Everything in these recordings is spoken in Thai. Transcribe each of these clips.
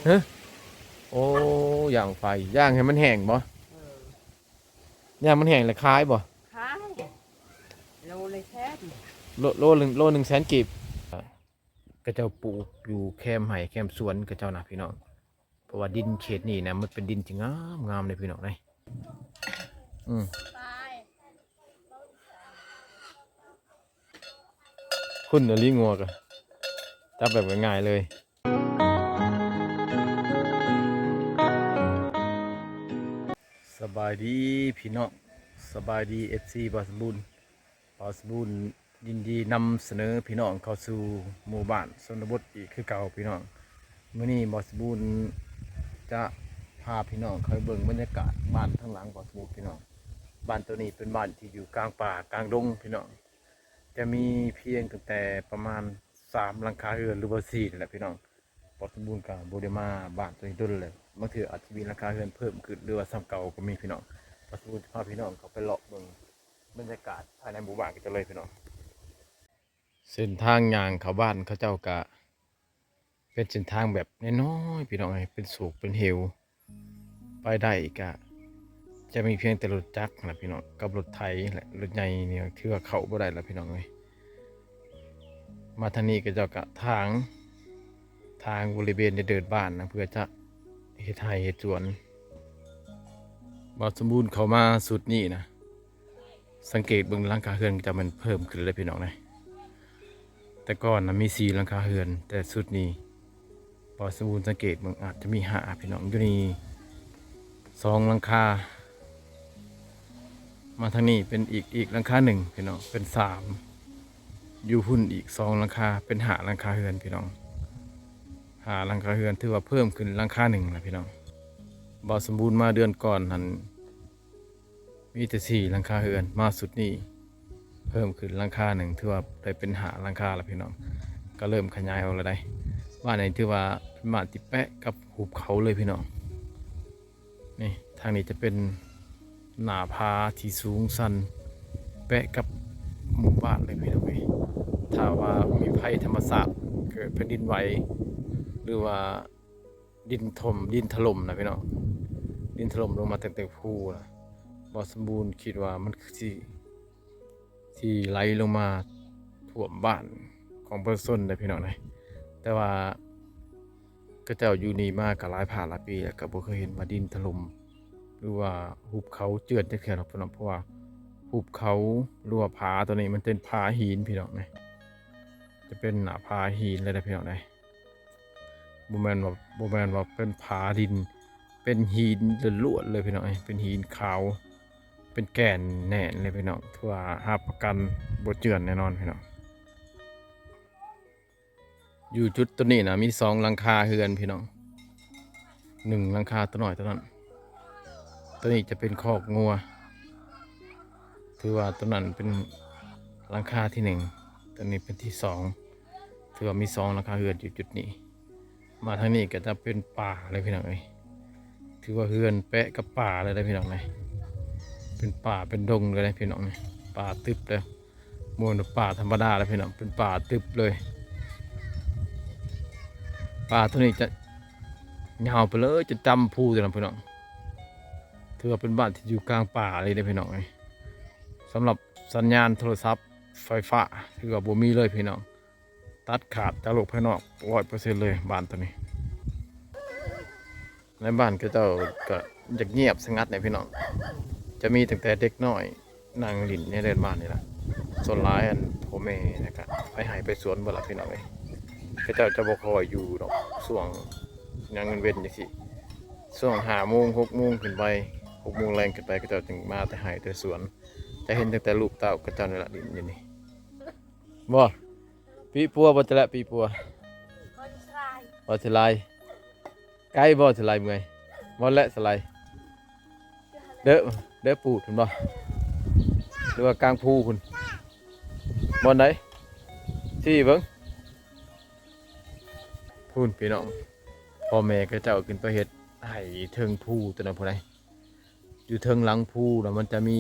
ฮะโอ้ย่างไฟย่างให้มันแห้งบ่ย่างมันแห้งแล้วขายบ่ขายโลเลยแท้โลหนึ่งแสนกีบกระเจ้าปลูกอยู่แคมไห่แคมสวนกระเจ้านะพี่น้องเพราะว่าดินเขตนี้นะมันเป็นดินที่งามงามเลยพี่น้องเลยอืมคุณอลิงัวกันจับแบบง่ายๆเลยสบายดีพี่น้องสบายดีFCบอสบุญยินดีนำเสนอพี่น้องเข้าสู่หมู่บ้านชนบทอีกคือเก่าพี่น้องมื้อนี้บอสบุญจะพาพี่น้องเข้าไปเบิ่งบรรยากาศบ้านทั้งหลังบอสบุญพี่น้องบ้านตัวนี้เป็นบ้านที่อยู่กลางป่ากลางดงพี่น้องจะมีเพียงตั้งแต่ประมาณ3หลังคาเรือนหรือว่า4นี่แหละพี่น้องบอสบุญกับบ่ได้มาบ้านตัวนี้ดุลเลยบางทีอาจจะมีหลังคาเรือนเพิ่มขึ้นหรือว่าซ้ำเก่าก็มีพี่น้องบอสบุญพาพี่น้องเขาไปเลาะเบิ่งบรรยากาศภายในหมู่บ้านกันจะเลยพี่น้องเส้นทางย่างเข้าบ้านเขาเจ้ากะเป็นเส้นทางแบบน้อยๆพี่น้องเป็นสูกเป็นเหวไปได้กะจะมีเพียงแต่รถจักรนะพี่น้องกับรถไถและรถใหญ่เนี่ยที่ว่าเข้าบ่ได้แล้วพี่น้องเลยมาทางนี้ก็เจ้ากะทางบริเวณในเดินบ้านนะเพื่อจะเฮ็ดไร่เฮ็ดสวนบ่สมบูรณ์เข้ามาสุดนี้นะสังเกตเบิ่งหลังคาเรือนจะมันเพิ่มขึ้นเลยพี่น้องเลยแต่ก่อนนะมี4หลังคาเรือนแต่สุดนี้บ่สมบูรณ์สังเกตเบิ่งอาจจะมี5พี่น้องอยู่นี่2หลังคามาทางนี้เป็นอีกหลังคาหนึ่งพี่น้องเป็น3อยู่หุ่นอีก2หลังคาเป็น5หลังคาเรือนพี่น้อง5หลังคาเรือนถือว่าเพิ่มขึ้นหลังคาหนึ่งนะพี่น้องบ่สมบูรณ์มาเดือนก่อนหันมีแต่4หลังคาเรือนมาสุดนี้เพิ่มขึ้นหลังคาหนึ่งถือว่าได้เป็น5หลังคาแล้วพี่น้องก็เริ่มขยายออกแล้วได้บ้านไหนถือว่าเป็นบ้านติดแปะกับหุบเขาเลยพี่น้องนี่ทางนี้จะเป็นหน้าผาที่สูงสันแปะกับหมู่บ้านเลยพี่น้องถ้าว่ามีภัยธรรมศาสตร์เกิดแผ่นดินไหวหรือว่าดินถล่มนะพี่น้องดินถล่มลงมาตั้งแต่ภูนะบ่สมบูรณ์คิดว่ามันคือที่ไหลลงมาท่วมบ้านของประชาชนเลยพี่น้องเลยแต่ว่าก็เจ้าอยู่นี่มาก็หลายผ่านหลายปีแล้วก็บ่เคยเห็นว่าดินถล่มหรือว่าหุบเขาเจือนจักเทื่อหรอกพี่น้องเพราะว่าหุบเขาหรือว่าผาตัวนี้มันเป็นผาหินพี่น้องนะจะเป็นหน้าผาหินเลยนะพี่น้องนะบ่แม่นว่าเป็นผาดินเป็นหินล้วนๆเลยพี่น้องเป็นหินขาวเป็นแก่นแน่นเลยพี่น้องถือว่ารับประกันบ่เจือนแน่นอนพี่น้องอยู่จุดตัวนี้นะมี2หลังคาเรือนพี่น้อง1หลังคาตัวน้อยตัวนั้นตัวนี้จะเป็นคอกงัวถือว่าตัวนั้นเป็นหลังคาที่1ตัวนี้เป็นที่2ถือว่ามี2หลังคาเรือนอยู่จุดนี้มาทางนี้ก็จะเป็นป่าเลยพี่น้องถือว่าเรือนแปะกับป่าเลยนะพี่น้องเป็นป่าเป็นดงเลยนะพี่น้องป่าตึบเลยมวลป่าธรรมดาเลยพี่น้องเป็นป่าตึบเลยป่าตัวนี้จะยาวไปเลยจะจำภูแต่ละพี่น้องถือว่าเป็นบ้านที่อยู่กลางป่าเลยนะพี่น้องสำหรับสัญญาณโทรศัพท์ไฟฟ้าถือว่าบ่มีเลยพี่น้องตัดขาดจากโลกภายนอก100%เลยบ้านตัวนี้ในบ้านก็เจ้าก็จะเงียบสงัดในพี่น้องจะมีตั้งแต่เด็กน้อยนั่งหลินในเดินบ้านนี่แหละส่วนร้ายพ่อแม่นะครับไปหายไปสวนบ่ละพี่น้องก็เจ้าจะบอกคอยอยู่ดอกช่วงงานเงินเว้นอย่างสิช่วง5 โมง 6 โมงขึ้นไป6 โมงแรงขึ้นไปก็เจ้าจึงมาแต่หายแต่สวนจะเห็นตั้งแต่ลูกเต่าก็เจ้านี่แหละดินอย่างนี้บ่ปีปัวบ่จะละปีปัวบ่สลายไก่บ่สลายเมื่อยบ่และสลายเด้อปูดเห็นบ่หรือว่ากลางภูคุณบ่ไหนที่เบิ่งพูนพี่น้องพ่อแม่ก็เจ้าขึ้นไปเฮ็ดให้เทิงภูตัวนั้นผู้ใดอยู่เทิงหลังภูแล้วมันจะมี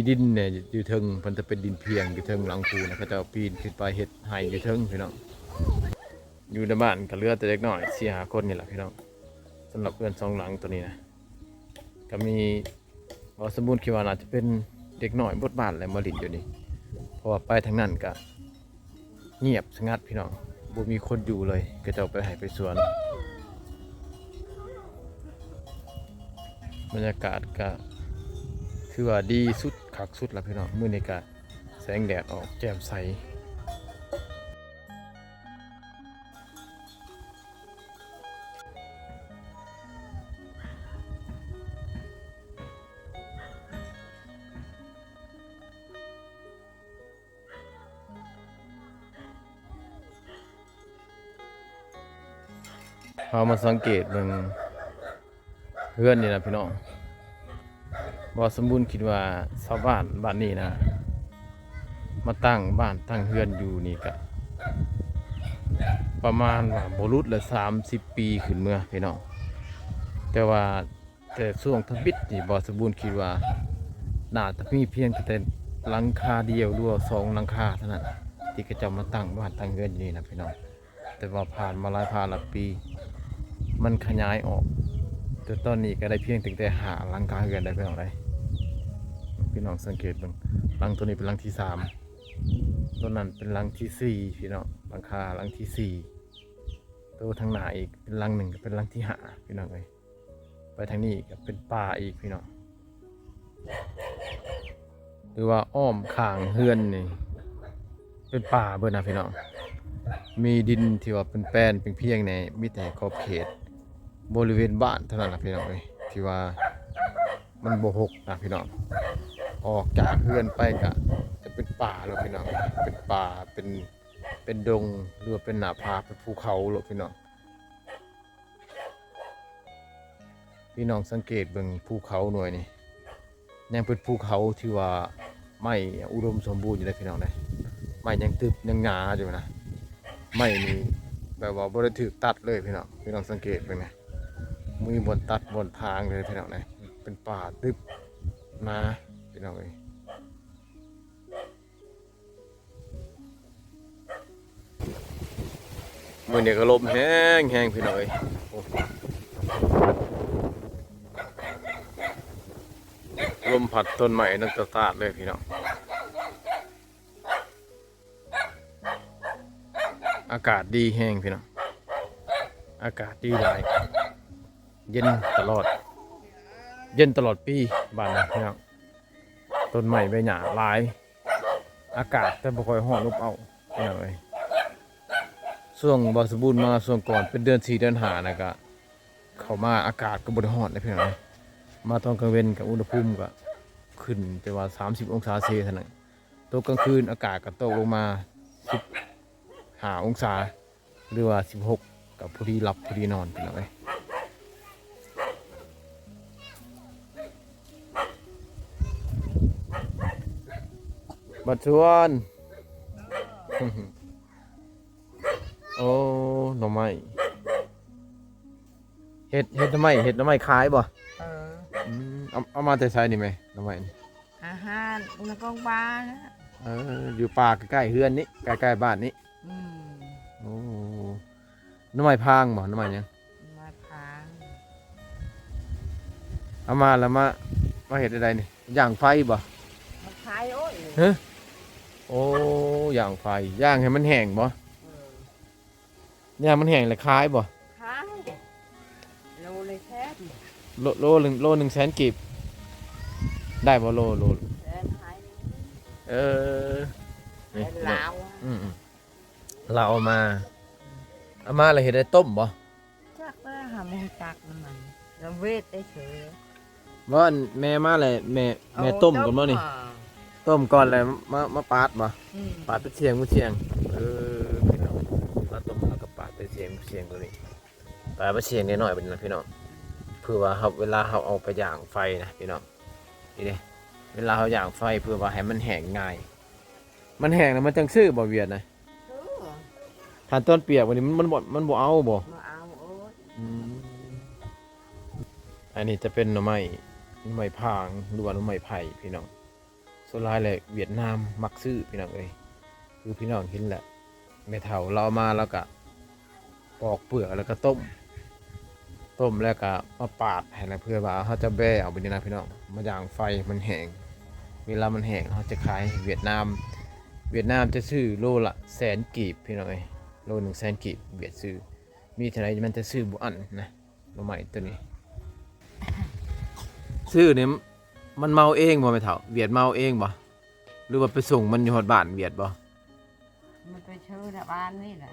ดินเนี่ยอยู่เทิงมันจะเป็นดินเพียงอยู่เทิงหลังภูนะเขาเจ้าปีนขึ้นไปเฮ็ดให้อยู่เทิงพี่น้อง อยู่ในบ้านก็เหลือแต่เล็กน้อย4-5คนนี่แหละพี่น้องสำหรับเพื่อนสองหลังตัวนี้นะก็มีบ่สมบูรณ์คิดว่าน่าจะเป็นเด็กน้อยบทบาทและมาลินอยู่นี่เพราะว่าไปทางนั้นก็เงียบสงัดพี่น้องบ่มีคนอยู่เลยก็จะเอาไปให้ไปสวนบรรยากาศก็คือว่าดีสุดคักสุดแล้วพี่น้องมื้อนี้ก็แสงแดดออกแจ่มใสพอมาสังเกตเบิ่งเพื่อนนี่นะพี่น้องบ่สมบูรณ์คิดว่าชาวบ้านนี้นะมาตั้งบ้านตั้งเฮือนอยู่นี่ก็ประมาณว่าบ่รุดละ30 ปีขึ้นเมื่อพี่น้องแต่ช่วงทบิดนี่บ่สมบูรณ์คิดว่าน่าจะมีเพียงแต่หลังคาเดียวหรือว่า2หลังคาเท่านั้นที่เขาจะมาตั้งบ้านตั้งเฮือนอยู่นี่นะพี่น้องแต่ว่าผ่านมาหลายปีมันขยายออกจนตอนนี้ก็ได้เพียงแต่หาหลังคาเรือนได้พี่น้องได้พี่น้องสังเกตเบิ่งหลังตัวนี้เป็นหลังที่3ตัวนั้นเป็นหลังที่4พี่น้องหลังคาหลังที่4ตัวทางหน้าอีกเป็นหลังหนึ่งก็เป็นหลังที่5พี่น้องเอ้ยไปทางนี้ก็เป็นป่าอีกพี่น้องหรือว่าอ้อมข้างเฮือนนี่เป็นป่าเบิดนะพี่น้องมีดินที่ว่าเป็นแป้นเป็นเพียงในมีแต่ขอบเขตบริเวณบ้านเท่านั้นนะพี่น้องเอ้ยที่ว่ามันบ่หกนะพี่น้องออกจากเฮือนไปก็จะเป็นป่าแล้วพี่น้องเป็นป่าเป็นดงหรือว่าเป็นหน้าผาเป็นภูเขาแล้วพี่น้องสังเกตเบิ่งภูเขาหน่วยนี่ยังเป็นภูเขาที่ว่าไม่อุดมสมบูรณ์อยู่เลยพี่น้องเลยไม่ยังตึบยังหนาอยู่นะไม่นี่แบบว่าบ่ได้ถูกตัดเลยพี่น้องสังเกตเบิ่งนะมีบนตัดบนทางเลยพี่น้องเลยเป็นป่าตึบมาพี่น้องเลยมื้อนี้ก็ลมแห้งพี่น้องเอ้ยลมพัดต้นไม้นั่นตาดเลยพี่น้องอากาศดีแห้งพี่น้องอากาศดีหลายเย็นตลอดปีบ้านนะพี่น้องต้นไม้ใบหญ้าหลายอากาศแต่บ่ค่อยร้อนอบอ้าวพี่น้องเอ้ยช่วงบ่สมบูรณ์มาช่วงก่อนเป็นเดือน4เดือน5นะก็เข้ามาอากาศก็บ่ได้ร้อนเลยพี่น้องมาตอนกลางเว้นกับอุณหภูมิก็ขึ้นแต่ว่า30องศาเซลเซียสเท่านั้นตกกลางคืนอากาศก็ตกลงมา15องศาหรือว่า16กับพอดีหลับพอดีนอนพี่น้องเอ้ยบัดชวนโอ้หน่อไม้เฮ็ดหน่อไม้ขายบ่เอามาแต่ใช้นี่ไหมหน่อไม้นี่ อาหารอุณกองปลานะ อยู่ป่าใกล้ๆเฮือนนี้ใกล้ๆบ้านนี้ อืม โอ้หน่อไม้พางบ่หน่อไม้หยัง มาพาง เอามาแล้วมาเฮ็ดอะไรนี่ย่างไฟบ่ มาขายโอ้ย ฮะโอ้ย่างไฟย่างให้มันแห้งบ่ย่างมันแห้งแล้วขายบ่ ขายโลเลยแท้ โลหนึ่งแสนกีบได้บ่โล แท้ขาย เออนี่ ลาว เราเอามาแล้วเฮ็ดได้ต้มบ่ จักว่าหามูจักมันเราเวทได้เฉย บ่อันแม่มาเลยแม่ต้มก่อนบ่นี่ต้มก่อนแล้วมาปาดบ่ ปาดไปเชียงพี่น้องมาต้มแล้วก็ปาดไปเชียงตัวนี้ปาดไปเชียงนิดหน่อยเป็นนะพี่น้องเพื่อว่าเวลาเราเอาไปย่างไฟนะพี่น้องนี่เด้เวลาเราย่างไฟเพื่อว่าให้มันแห้งง่ายมันแห้งแล้วมันจังซื่อบ่เวียดนะทานต้นเปียกวันนี้มันบ่เอาบ่ มาเอาโอ้ย อันนี้จะเป็นหน่อไม้พางหรือว่าหน่อไม้ไผ่พี่น้องส่วนหลายเลยเวียดนามมักซื้อพี่น้องเอ้ยคือพี่น้องเห็นแหละแม่เฒ่าเราเอามาแล้วก็ ปอกเปลือกแล้วก็ต้มแล้วก็มาปาดให้แล้วเพื่อว่าเขาจะแบ่เอาไปนี่นะพี่น้องมาย่างไฟมันแห้งเวลามันแห้งเขาจะขายให้เวียดนามจะซื้อโลละ100,000 กีบพี่น้องเอ้ยโล100,000 กีบเวียดซื้อมีเท่าไหรมันจะซื้อบุอันนะหน่อไม้ตัวนี้ซื้อเนี่ยมันเมาเองบ่แม่เฒ่าเวียดเมาเองบ่หรือว่าไปส่งมันอยู่ฮอดบ้านเวียดบ่ มันไปเชื่อนะบ้านนี่แหละ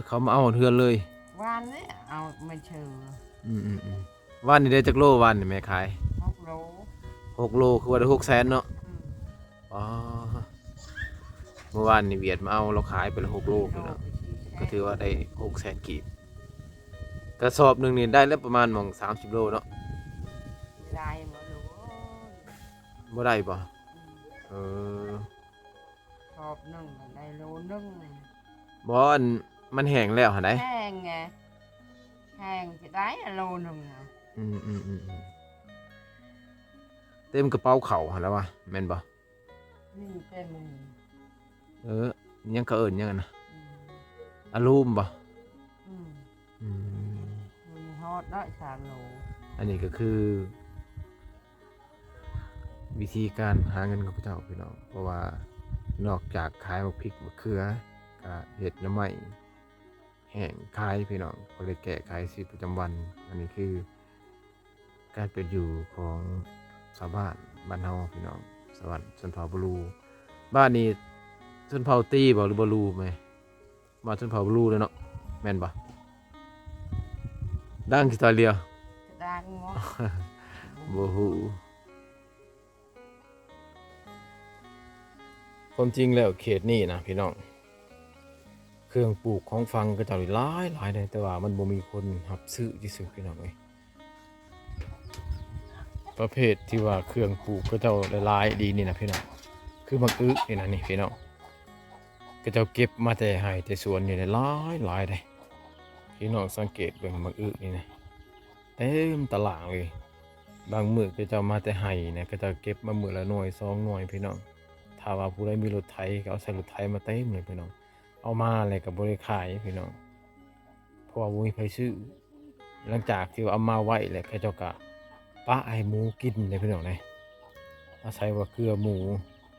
เขามาเอาเทือนเลย บ้านนี่เอามันเชื่อ วันนี้ได้จักโลวันนี่แม่ขาย 6 โล 6 โลคือว่าได้600,000เนาะ อืม อ๋อเมื่อวานนี่เวียดมาเอาเราขายไปละ6 โลพี่น้องก็ถือว่าได้600,000 กีบกระสอบหนึงนี่ได้แล้วประมาณหม่อง30 โลเนาะ ได้หมดเลย บ่ได้บ่เออ ชอบนึ่งได้โลนึง บ่อันมันแห้งแล้วหั่นได แห้งไงแห้งจะได้โลนึงอ่ะ อืมเต็มกระเป๋าเข่าหั่นแล้ววะแม่นบ่ นี่เต็มมือ ยังก็เอิ้นยังอะนะ อืม อะลูมบ่ อืม อืม มันฮอดได้3 โล อันนี้ก็คือ วิธีการหาเงินของพระเจ้าพี่น้องเพราะว่านอกจากขายมะพริกมะเขือก็เห็ดหน้ำไม้แห้งขายพี่น้องก็เลยแกะขายชีวิตประจำวัน อันนี้คือการเป็นอยู่ของชาวบ้านเฮาพี่น้องสวรรค์ชนเผ่าบลูบ้านนี้ชนเผ่าตีบ่หรือบลูไหมมาชนเผ่าบลูเลยเนาะแม่นบ่ดังกี่ตอนเดียว จะดังหมด บ่ฮู้ความจริงแล้วเขตนี้นะพี่น้องเครื่องปลูกของฟังก็จะหลายเลยแต่ว่ามันบ่มีคนรับซื้อซื่อพี่น้องเอ้ยประเภทที่ว่าเครื่องปลูกก็เจ้าหลายดีนี่นะพี่น้องคือมักอึนี่นะนี่พี่น้องก็เจ้าเก็บมาแต่ให้แต่สวนนี่หลายเลยพี่น้องสังเกตเบิ่งมักอึนี่นะเต็มตลาดเลยบางมื้อก็เจ้ามาแต่ให้นะก็เจ้าเก็บมามื้อละหน่วย2 หน่วยพี่น้องถ้าว่าผู้ใดมีรถไถก็เอาใส่รถไถมาเต็มเลยพี่น้องเอามาอะไรกับบริขายพี่น้องเพราะว่าบ่มีใครซื้อหลังจากที่ว่าเอามาไว้แล้วเขาเจ้าก็ปะให้หมูกินเลยพี่น้องเลยอาศัยว่าเกลือหมู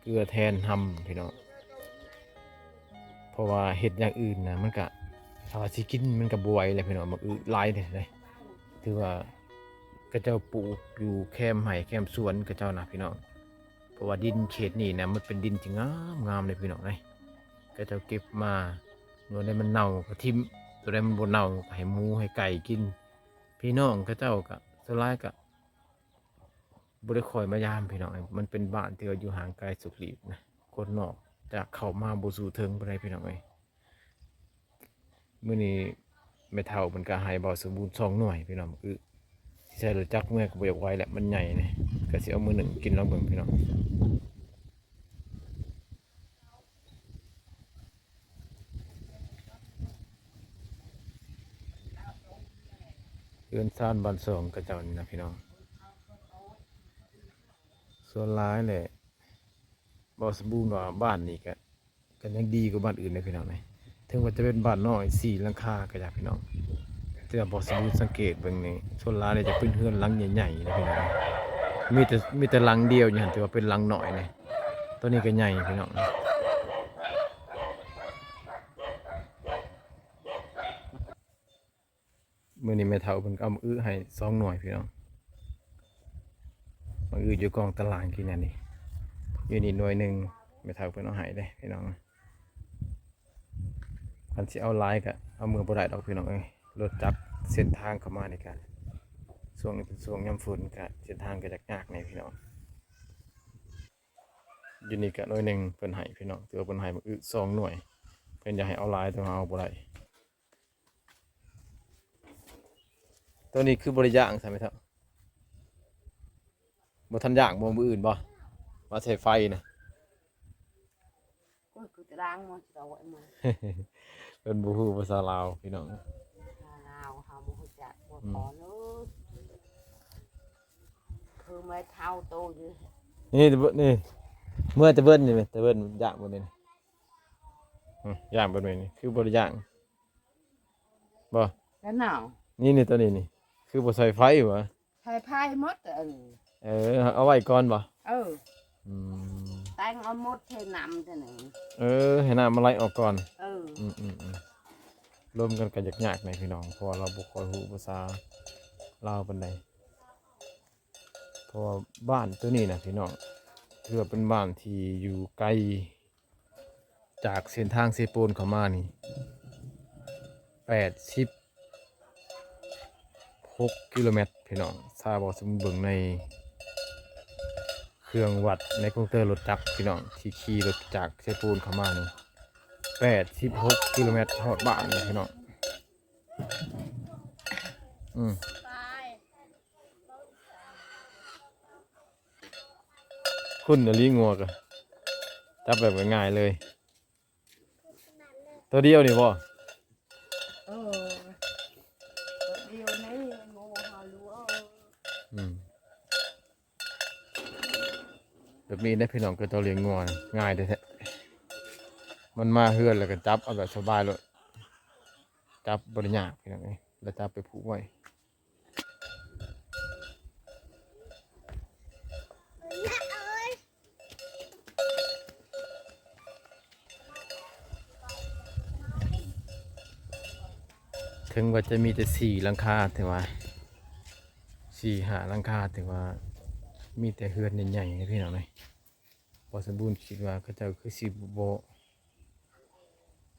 เกลือแทนหำพี่น้องเพราะว่าเห็ดอย่างอื่นนะมันก็ถ้าว่าสิกินมันก็บวยเลยพี่น้องมันหลายเลยถือว่าเขาเจ้าปลูกอยู่แคมไห่แคมสวนเขาเจ้านะพี่น้องเพราะว่าดินเขตนี้นะมันเป็นดินที่งามเลยพี่น้องเลยก็จะเก็บมาตัวใดมันเน่าก็ทิ่มตัวใดมันบ่เน่าก็ให้หมูให้ไก่กินพี่น้องก็เจ้าก็สุดท้ายก็บ่ได้คอยมายามพี่น้องมันเป็นบ้านที่ว่าอยู่ห่างไกลสุขลีบนะคนนอกจะเข้ามาบ่สู่ถึงบ่ได้พี่น้องเอ้ยมื้อนี้แม่เฒ่ามันก็ให้เบาสมบูรณ์2 หน่วยพี่น้องสิใช้รถจักรเมื่อก็บ่อยากไหวแหละมันใหญ่นี่ก็สิเอามื้อหนึ่งกินลองเบิ่งพี่น้องเรือนซ่านบ้านสองกระเจ้านี่นะพี่น้องส่วนร้ายแหละบอสบูรณ์ว่าบ้านนี่ก็ยังดีกว่าบ้านอื่นเลยพี่น้องเลยถึงว่าจะเป็นบ้านน้อย4 หลังคาก็อยากพี่น้องแต่บอสบูรณ์สังเกตเบิ่งนี่ส่วนร้ายเนี่ยจะเป็นเฮือนหลังใหญ่ๆนะพี่น้องมีแต่หลังเดียวอย่างแต่ว่าเป็นหลังหน่อยเนี่ยตัวนี้ก็ใหญ่พี่น้องมื้อนี้แม่เฒ่าเพิ่นก็เอามาอื้อให้2 หน่วยพี่น้องมาอื้ออยู่กองตารางกินอันนี้อยู่นี่หน่วยหนึ่งแม่เฒ่าเพิ่นเอาให้เด้พี่น้องคันสิเอาหลายก็เอามือบ่ได้ดอกพี่น้องเอ้ยรถจักรเส้นทางเข้ามานี่ก็ช่วงนี้เป็นช่วงยามฝนก็เส้นทางก็จะยากแน่พี่น้องอยู่นี่ก็หน่วยหนึ่งเพิ่นให้พี่น้องถือว่าเพิ่นให้มาอื้อ2 หน่วยเพิ่นอยากให้เอาหลายแต่ว่าเอาบ่ได้ตัวนี้คือบริย่างใช่ไหมครับบ่ทันย่างบ่มืออื่นบ่มาใช้ไฟนะ ก็คือจะดังหมดจะเอาไว้มา เป็นบ่ฮู้ภาษาลาวพี่น้อง ลาวเฮาบ่ฮู้จักบ่ขอเลยคือไม่เท่าโตอยู่ นี่ตะเบิ่นนี่เมื่อตะเบิ่นนี่แม่ตะเบิ่นย่างบ่นี่ย่างบ่แม่นนี่คือบริย่าง บ่ แล้วหนาว นี่ตัวนี้นี่คือบ่ใส่ไฟบ่ ใช้พายหมดเอาไว้ก่อนบ่ อืม แต่งเอาหมดเทน้ำจะไหน ให้น้ำมันไหลออกก่อน Ừ. รวมกันก็ยากๆหน่อยพี่น้องเพราะว่าเราบ่ค่อยรู้ภาษาลาวปานใดเพราะว่าบ้านตัวนี้นะพี่น้องถือว่าเป็นบ้านที่อยู่ไกลจากเส้นทางเซโปนเข้ามานี่86กิโลเมตรพี่น้องถ้าบ่สมมุติเบิ่งในเครื่องวัดในคอมพิวเตอร์รถจักรพี่น้องที่ขี่รถจากเซโปนเข้ามานี่86กิโลเมตรฮอดบ้านเลยพี่น้องคุณน่ะลิงัวกะจับแบบง่ายๆเลย ตัวเดียวนี่บ่ Điều này ngô hà lúa แบบนี้ได้พี่น้องก็ตัวเลี้ยงงัวนะง่ายแท้ๆมันมาเฮือนแล้วก็จับเอาแบบสบายเลยจับบริยากพี่น้องเอ้ยแล้วจับไปผูกไว้ถึงว่าจะมีแต่4หลังคาแต่ว่า4-5หลังคาแต่ว่ามีแต่เฮือนใหญ่ๆนะพี่น้องเอ้ยบ่สมบูรณ์คิดว่าเขาเจ้าคือสิบ่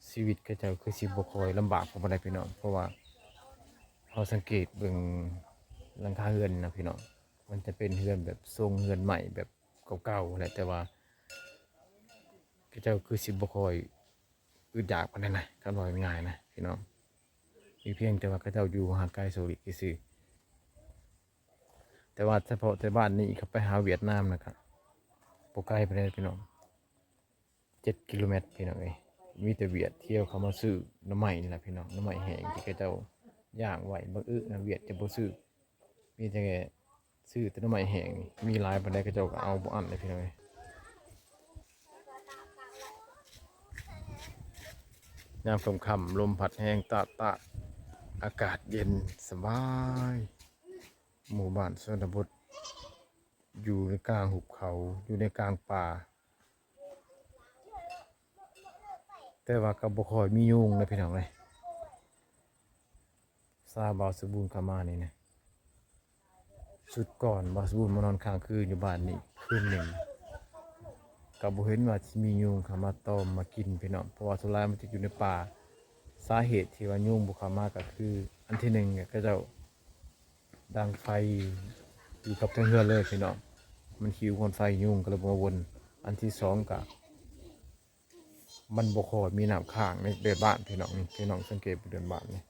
ชีวิตเขาเจ้าคือสิบ่ค่อยลำบากปานใดพี่น้องเพราะว่าเราสังเกตเบิ่งหลังคาเฮือนนะพี่น้องมันจะเป็นเฮือนแบบทรงเฮือนใหม่แบบเก่าๆแหละแต่ว่าเขาเจ้าคือสิบ่ค่อยอึดอยากปานใดนะคันว่าง่ายๆนะพี่น้องมีเพียงแต่ว่าเขาเจ้าอยู่ห่างไกลโซลิดซื่อแต่ว่าเฉพาะแต่บ้านนี้เขาไปหาเวียดนามนะครับบ่ไกลปานใดพี่น้อง7กิโลเมตรพี่น้องเอ้ยมีแต่เวียดเที่ยวเขามาซื้อหน่อไม้นี่แหละพี่น้องหน่อไม้แห้งที่เขาเจ้าย่างไว้บ่นะเวียดจะบ่ซื้อมีแต่ซื้อแต่หน่อไม้แห้งนี่มีหลายปานใดเขาเจ้าก็เอาบ่อั้นเลยพี่น้องเอ้ยยามค่ำๆลมพัดแห้งตาดอากาศเย็นสบายหมู่บ้านชนบทอยู่ในกลางหุบเขาอยู่ในกลางป่าแต่ว่าก็บ่ค่อยมียุงนะพี่น้องเอ้ยซาบาวสบูนเข้ามานี่นะสุดก่อนบาวสบูนมานอนค้างคืนอยู่บ้านนี่คืนหนึ่งก็บ่เห็นว่าสิมียุงเข้ามาตอมมากินพี่น้องเพราะว่าสุรายมันจะอยู่ในป่าสาเหตุที่ว่ายุงบ่เข้ามาก็คืออันที่หนึ่งเนี่ยก็เจ้าดังไฟอยู่กับทั้งเรือนเลยพี่น้องมันหิวคนไฟยุงก็เลยมาวนอันที่สองก็มันบ่ค่อยมีน้ำค้างในเดือนบ้านพี่น้องนี่พี่น้องสังเกตเดือนบ้านนี่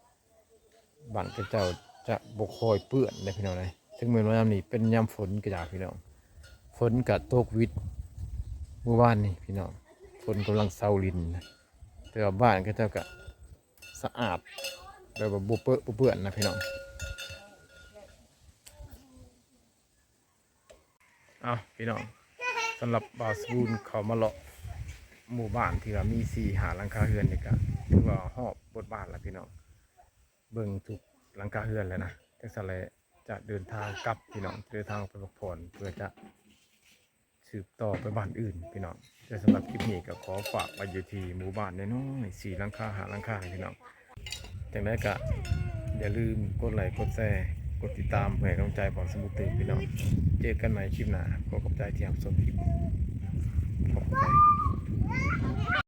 บ้านก็เจ้าจะบ่ค่อยเปื้อนเลยพี่น้องเลยถึงแม้ว่ายามนี้เป็นยามฝนก็อยากพี่น้องฝนก็ตกวิดเมื่อวานนี่พี่น้องฝนกำลังเซาลินนะแต่ว่าบ้านก็เจ้าก็สะอาดแบบว่าบ่เปื้อนนะพี่น้องเอาพี่น้องสำหรับบ่าวสบูนเขามาเลาะหมู่บ้านที่ว่ามี4-5หลังคาเรือนนี่ก็ถือว่าฮอบบทบาทแล้วพี่น้องเบิ่งทุกหลังคาเรือนแล้วนะจังซั่นแหละจะเดินทางกลับพี่น้องเดินทางไปพักผ่อนเพื่อจะสืบต่อไปบ้านอื่นพี่น้องแต่สำหรับคลิปนี้ก็ขอฝากไว้อยู่ที่หมู่บ้านน้อยๆ4หลังคา5หลังคาพี่น้องจังได๋ก็อย่าลืมกดไลค์กดแชร์กดติดตามเพื่อให้กำลังใจบ่าวสบูนตื่นพี่น้องเจอกันใหม่คลิปหน้าขอขอบใจที่รับชมคลิป